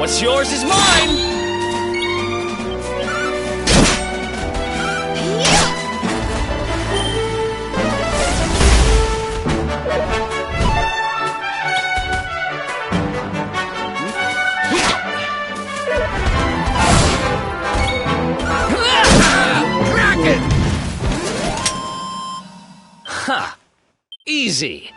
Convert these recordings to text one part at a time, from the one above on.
What's yours is mine! Ha! Easy!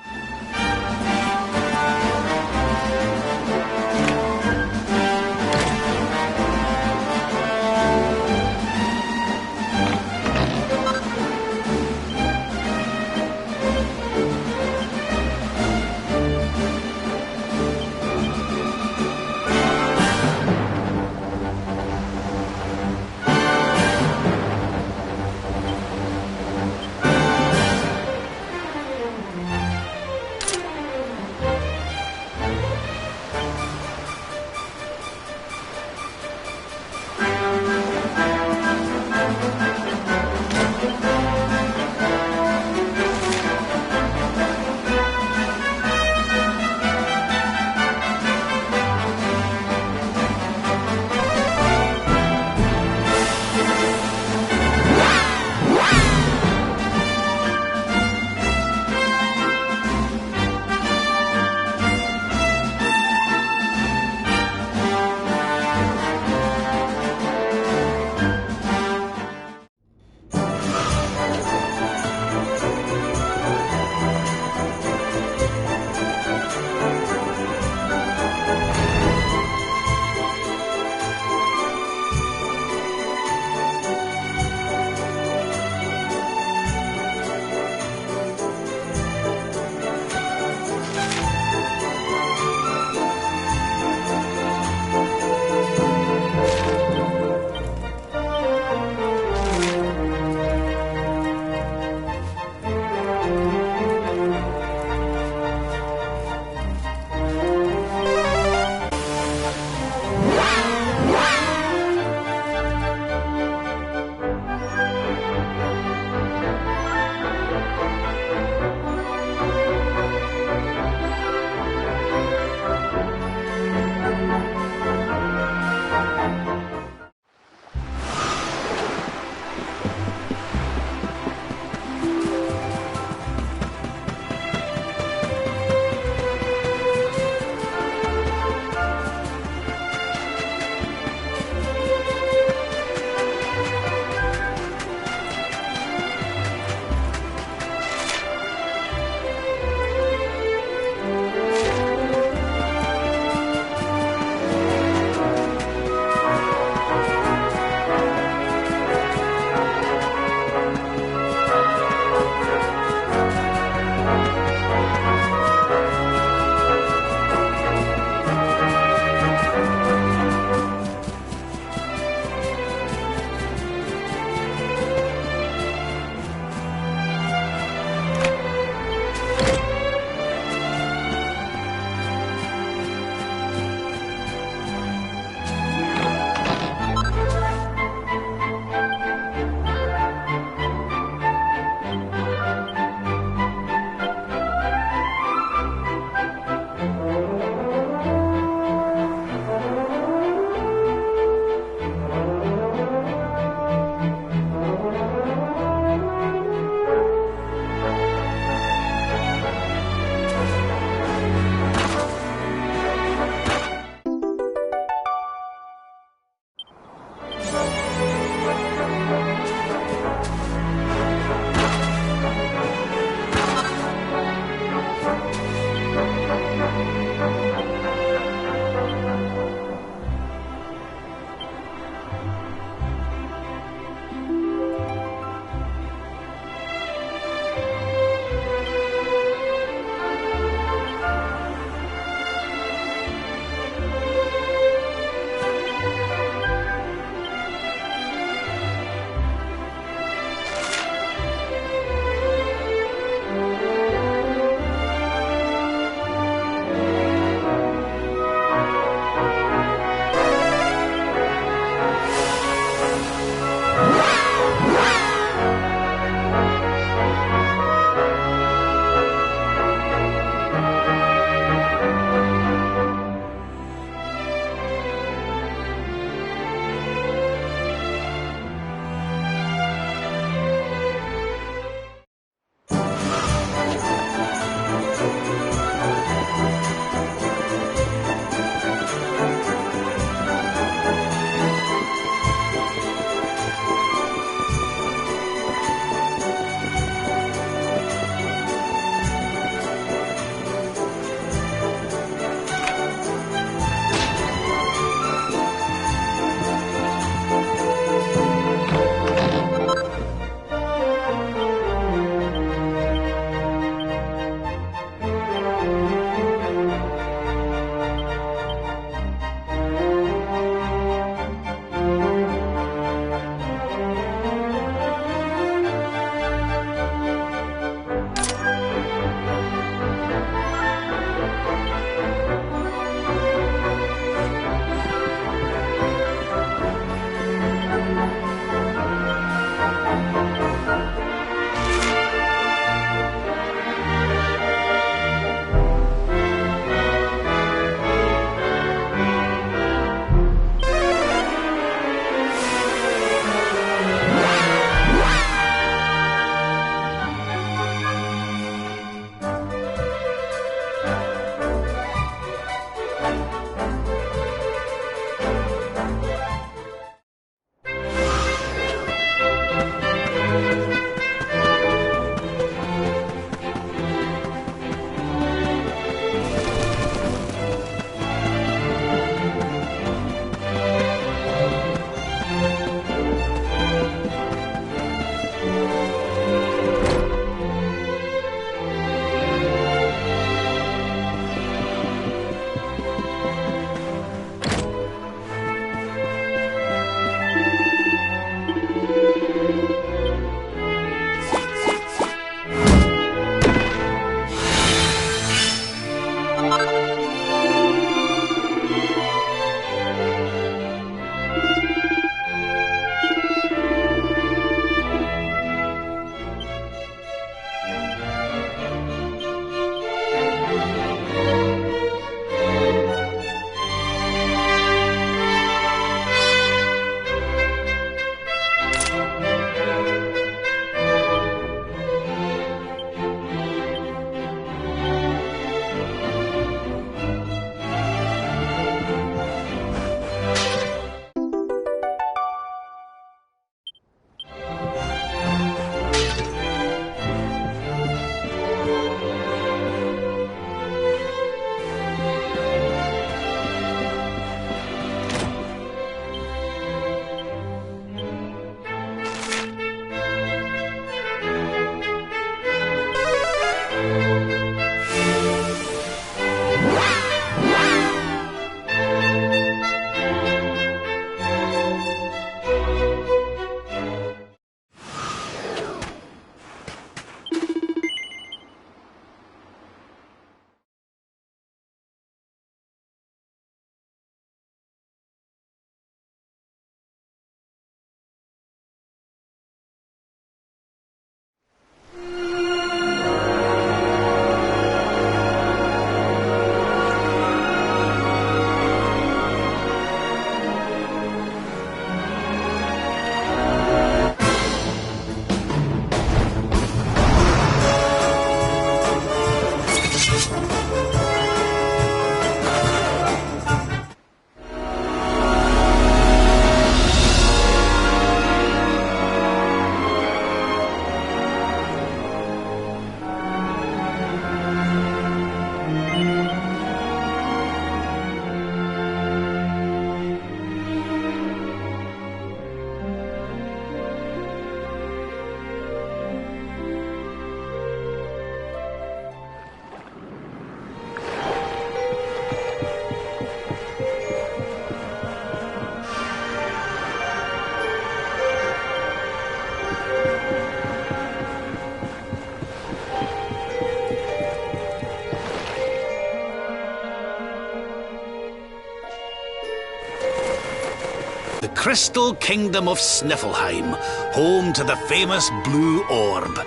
crystal kingdom of Sniffleheim, home to the famous Blue Orb.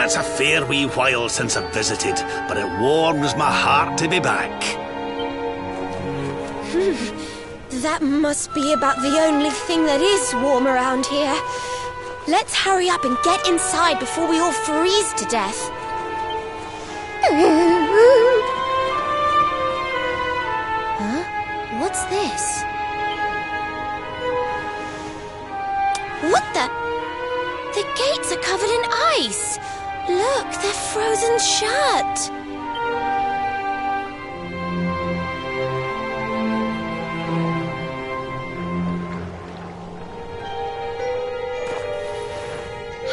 It's a fair wee while since I've visited, but it warms my heart to be back. That must be about the only thing that is warm around here. Let's hurry up and get inside before we all freeze to death. Huh? What's this? What the? The gates are covered in ice. Look, they're frozen shut.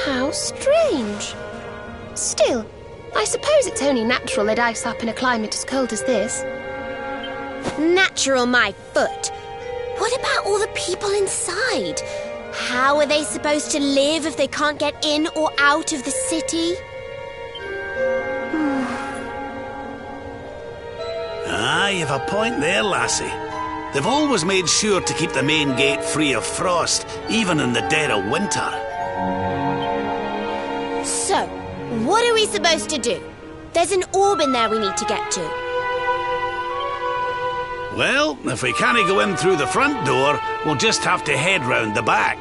How strange. Still, I suppose it's only natural they'd ice up in a climate as cold as this. Natural, my foot. What about all the people inside? How are they supposed to live if they can't get in or out of the city? You've a point there, lassie. They've always made sure to keep the main gate free of frost, even in the dead of winter. So, what are we supposed to do? There's an orb in there we need to get to. Well, if we can't go in through the front door, we'll just have to head round the back.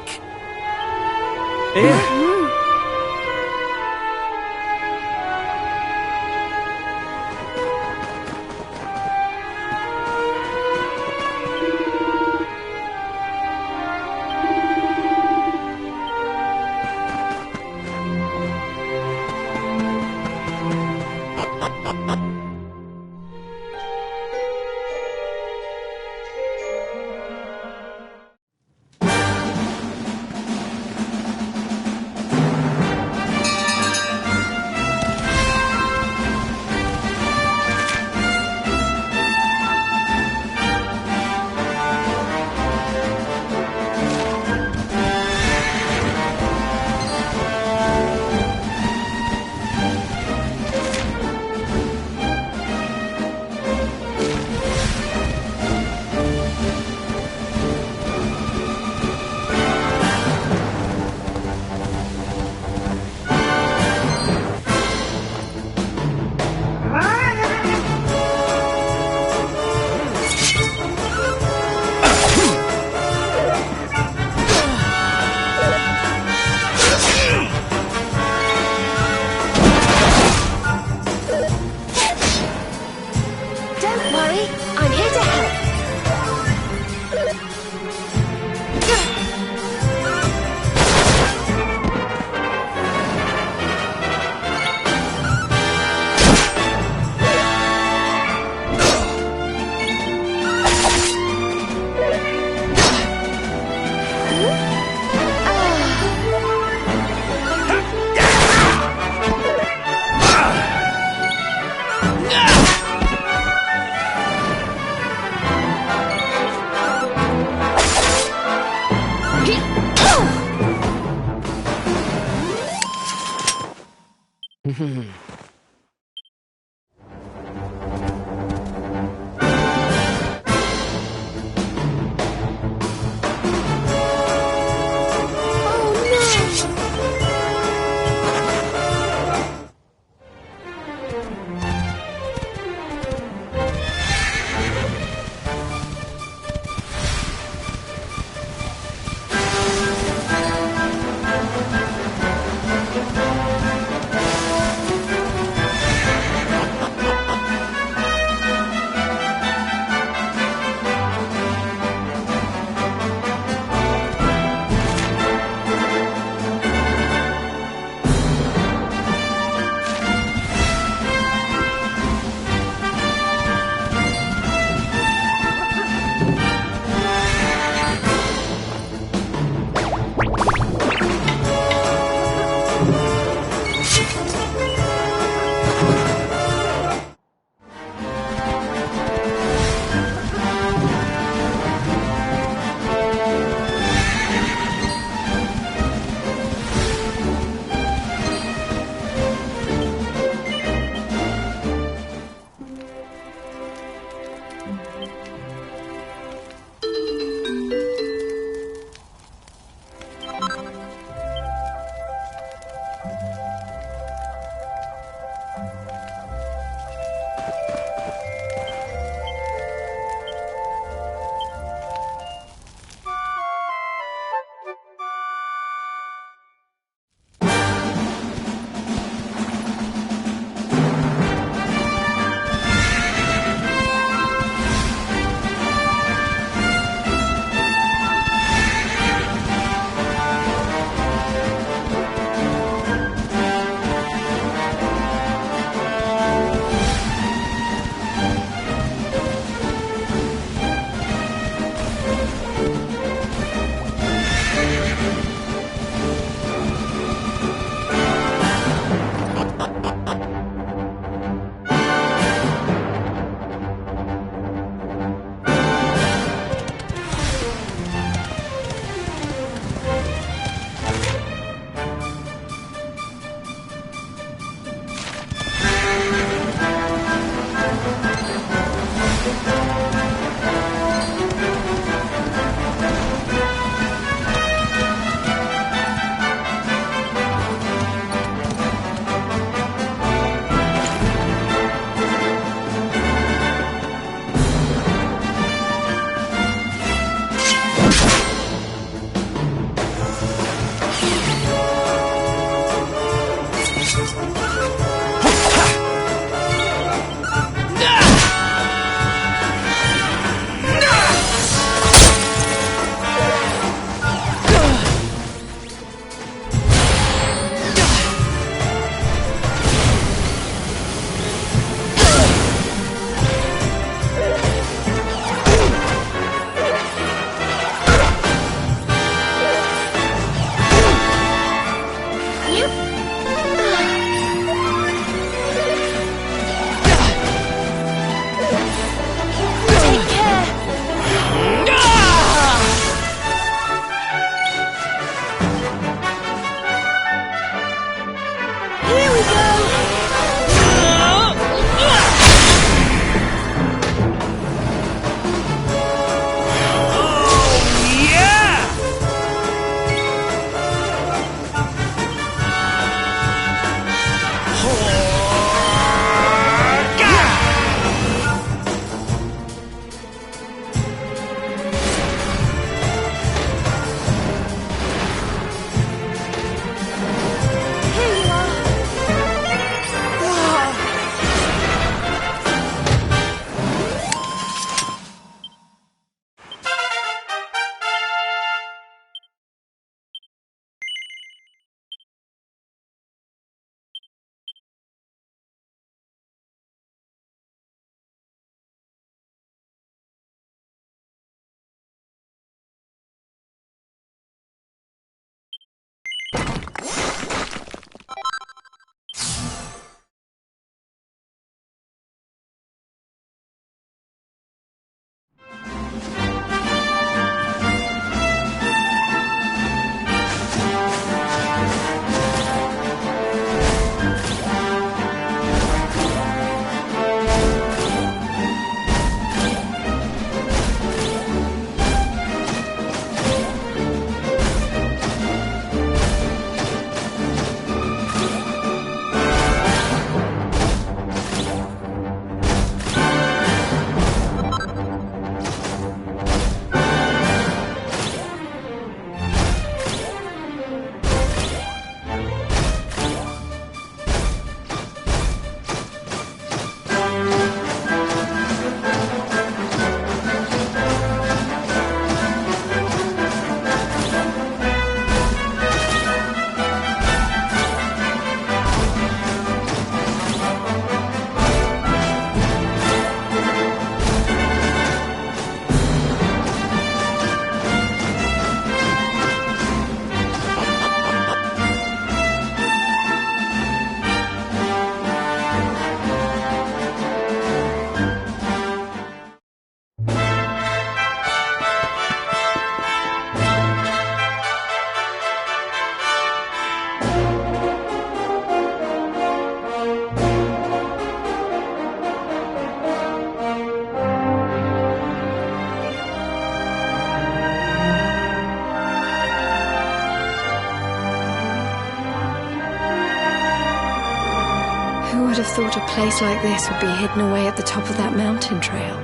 Who would have thought a place like this would be hidden away at the top of that mountain trail?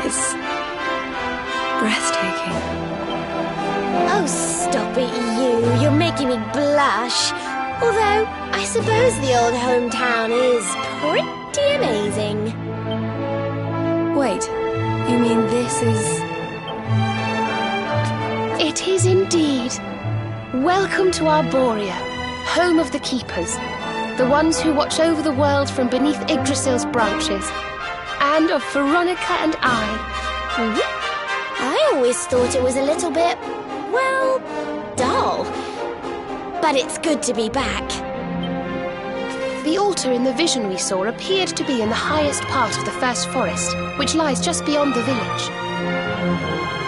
It's breathtaking. Oh, stop it, you. You're making me blush. Although, I suppose the old hometown is pretty amazing. Wait, you mean this is... It is indeed. Welcome to Arborea, home of the Keepers, the ones who watch over the world from beneath Yggdrasil's branches, and of Veronica and I. I always thought it was a little bit, well, dull. But it's good to be back. The altar in the vision we saw appeared to be in the highest part of the First Forest, which lies just beyond the village.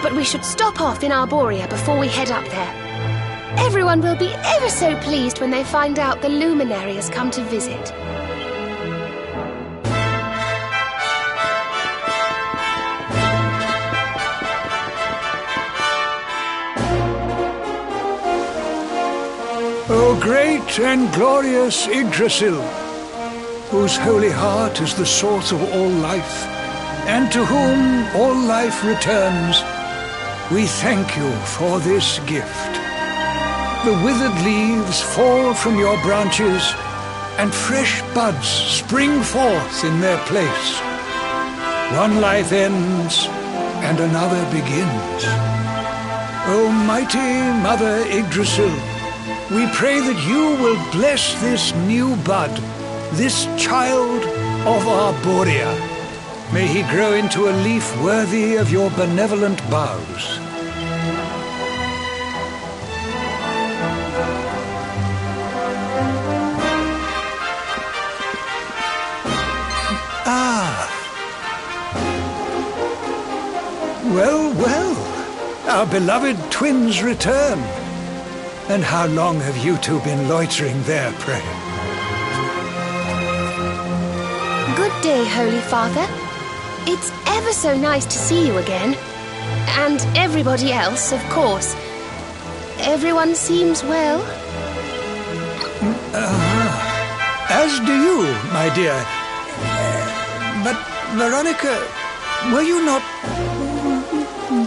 But we should stop off in Arborea before we head up there. Everyone will be ever so pleased when they find out the luminary has come to visit. O great and glorious Yggdrasil, whose holy heart is the source of all life, and to whom all life returns, we thank you for this gift. The withered leaves fall from your branches, and fresh buds spring forth in their place. One life ends, and another begins. O mighty Mother Yggdrasil, we pray that you will bless this new bud, this child of Arborea. May he grow into a leaf worthy of your benevolent boughs. Well, well, our beloved twins return. And how long have you two been loitering there, pray? Good day, Holy Father. It's ever so nice to see you again. And everybody else, of course. Everyone seems well. As do you, my dear. But, Veronica, were you not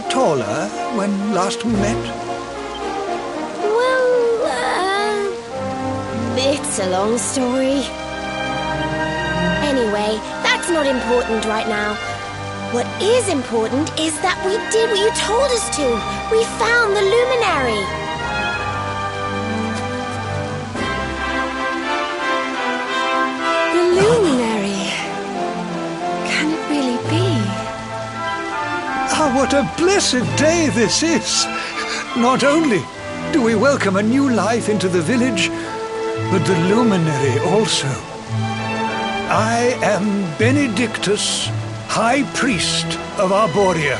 taller when last we met? It's a long story. Anyway, that's not important right now. What is important is that we did what you told us to. We found the luminary. The luminary. Can it really be? Ah, what a blessed day this is! Not only do we welcome a new life into the village, but the luminary also. I am Benedictus, High Priest of Arborea,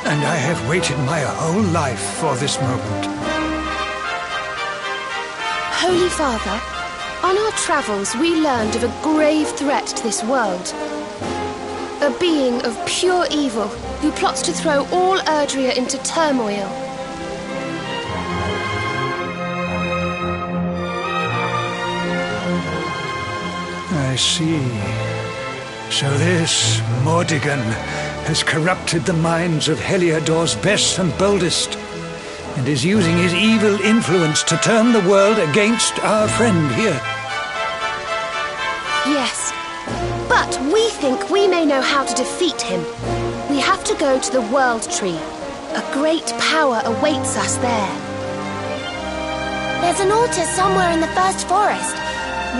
and I have waited my whole life for this moment. Holy Father, on our travels we learned of a grave threat to this world. A being of pure evil who plots to throw all Erdrea into turmoil. I see. So this Mordigan has corrupted the minds of Heliodor's best and boldest, and is using his evil influence to turn the world against our friend here. Yes, but we think we may know how to defeat him. We have to go to the World Tree. A great power awaits us there. There's an altar somewhere in the First Forest.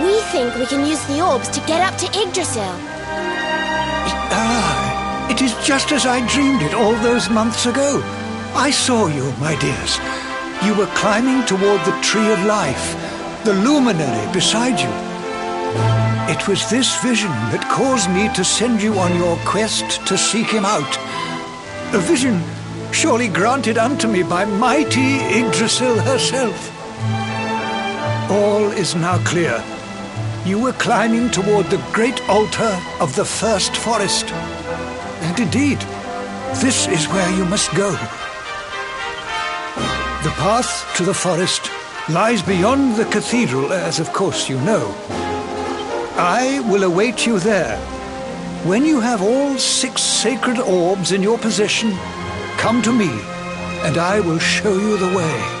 We think we can use the orbs to get up to Yggdrasil. It is just as I dreamed it all those months ago. I saw you, my dears. You were climbing toward the Tree of Life, the luminary beside you. It was this vision that caused me to send you on your quest to seek him out. A vision surely granted unto me by mighty Yggdrasil herself. All is now clear. You were climbing toward the great altar of the First Forest. And indeed, this is where you must go. The path to the forest lies beyond the cathedral, as of course you know. I will await you there. When you have all 6 sacred orbs in your possession, come to me, and I will show you the way.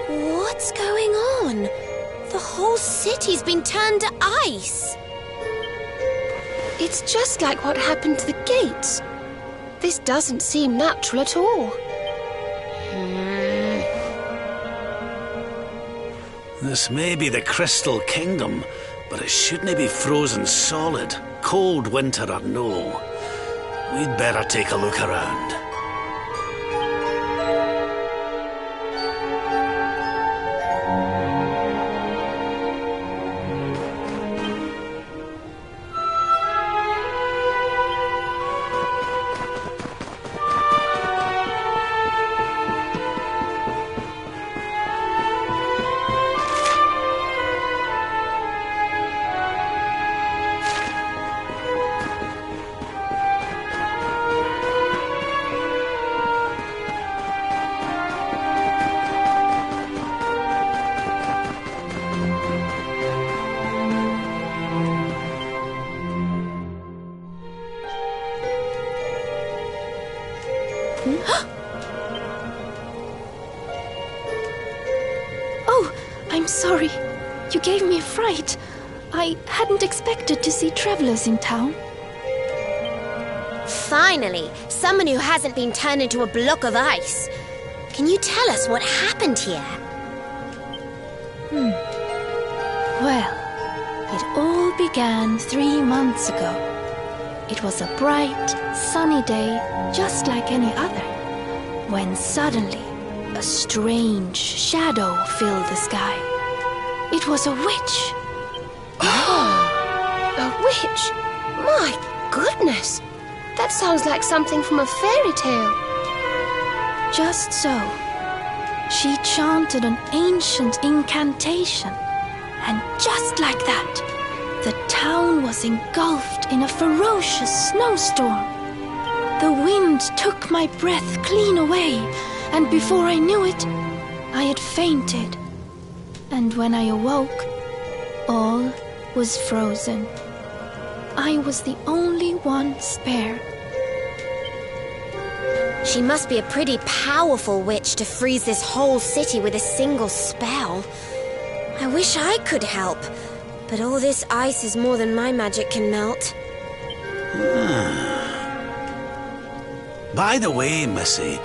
What's going on? The whole city's been turned to ice. It's just like what happened to the gates. This doesn't seem natural at all. This may be the Crystal Kingdom, but it shouldn't be frozen solid, cold winter or no. We'd better take a look around. Oh, I'm sorry. You gave me a fright. I hadn't expected to see travelers in town. Finally, someone who hasn't been turned into a block of ice. Can you tell us what happened here? Well, it all began 3 months ago. It was a bright, sunny day, just like any other, when suddenly a strange shadow filled the sky. It was a witch. A witch? My goodness! That sounds like something from a fairy tale. Just so. She chanted an ancient incantation, and just like that, the town was engulfed in a ferocious snowstorm. The wind took my breath clean away, and before I knew it, I had fainted. And when I awoke, all was frozen. I was the only one spared. She must be a pretty powerful witch to freeze this whole city with a single spell. I wish I could help, but all this ice is more than my magic can melt. By the way, Missy,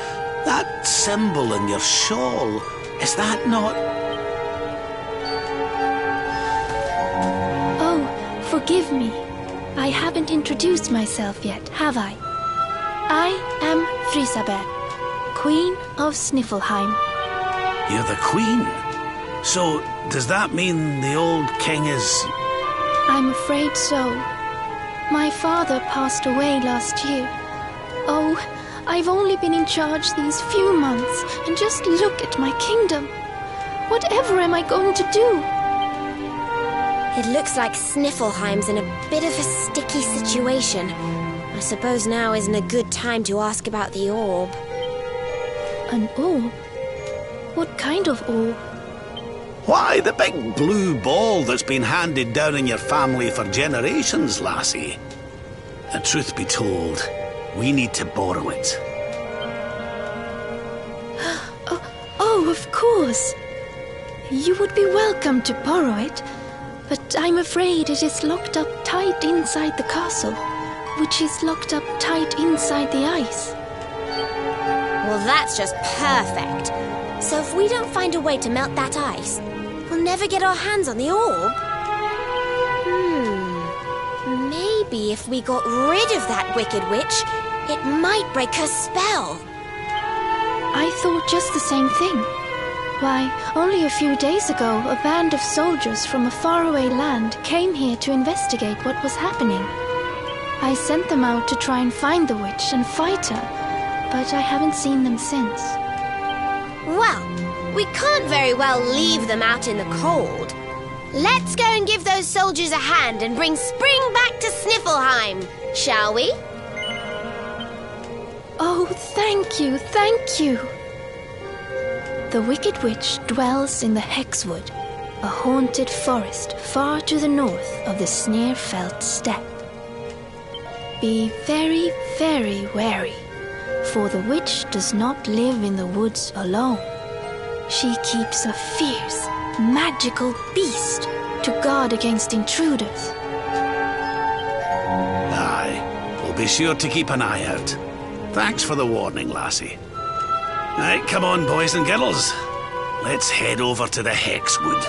that symbol in your shawl, is that not... Oh, forgive me. I haven't introduced myself yet, have I? I am Frisabel, Queen of Sniffleheim. You're the queen? So, does that mean the old king is... I'm afraid so. My father passed away last year. Oh, I've only been in charge these few months, and just look at my kingdom. Whatever am I going to do? It looks like Sniffleheim's in a bit of a sticky situation. I suppose now isn't a good time to ask about the orb. An orb? What kind of orb? Why, the big blue ball that's been handed down in your family for generations, lassie. And truth be told, we need to borrow it. Oh, of course. You would be welcome to borrow it, but I'm afraid it is locked up tight inside the castle, which is locked up tight inside the ice. Well, that's just perfect. So if we don't find a way to melt that ice, we'll never get our hands on the orb. Maybe if we got rid of that wicked witch, it might break her spell. I thought just the same thing. Why, only a few days ago, a band of soldiers from a faraway land came here to investigate what was happening. I sent them out to try and find the witch and fight her, but I haven't seen them since. Well, we can't very well leave them out in the cold. Let's go and give those soldiers a hand and bring spring back to Sniffleheim, shall we? Oh, thank you, thank you. The Wicked Witch dwells in the Hexwood, a haunted forest far to the north of the Sneerfelt steppe. Be very, very wary, for the witch does not live in the woods alone. She keeps a fierce, magical beast to guard against intruders. Aye, we'll be sure to keep an eye out. Thanks for the warning, lassie. Right, come on, boys and girls. Let's head over to the Hexwood.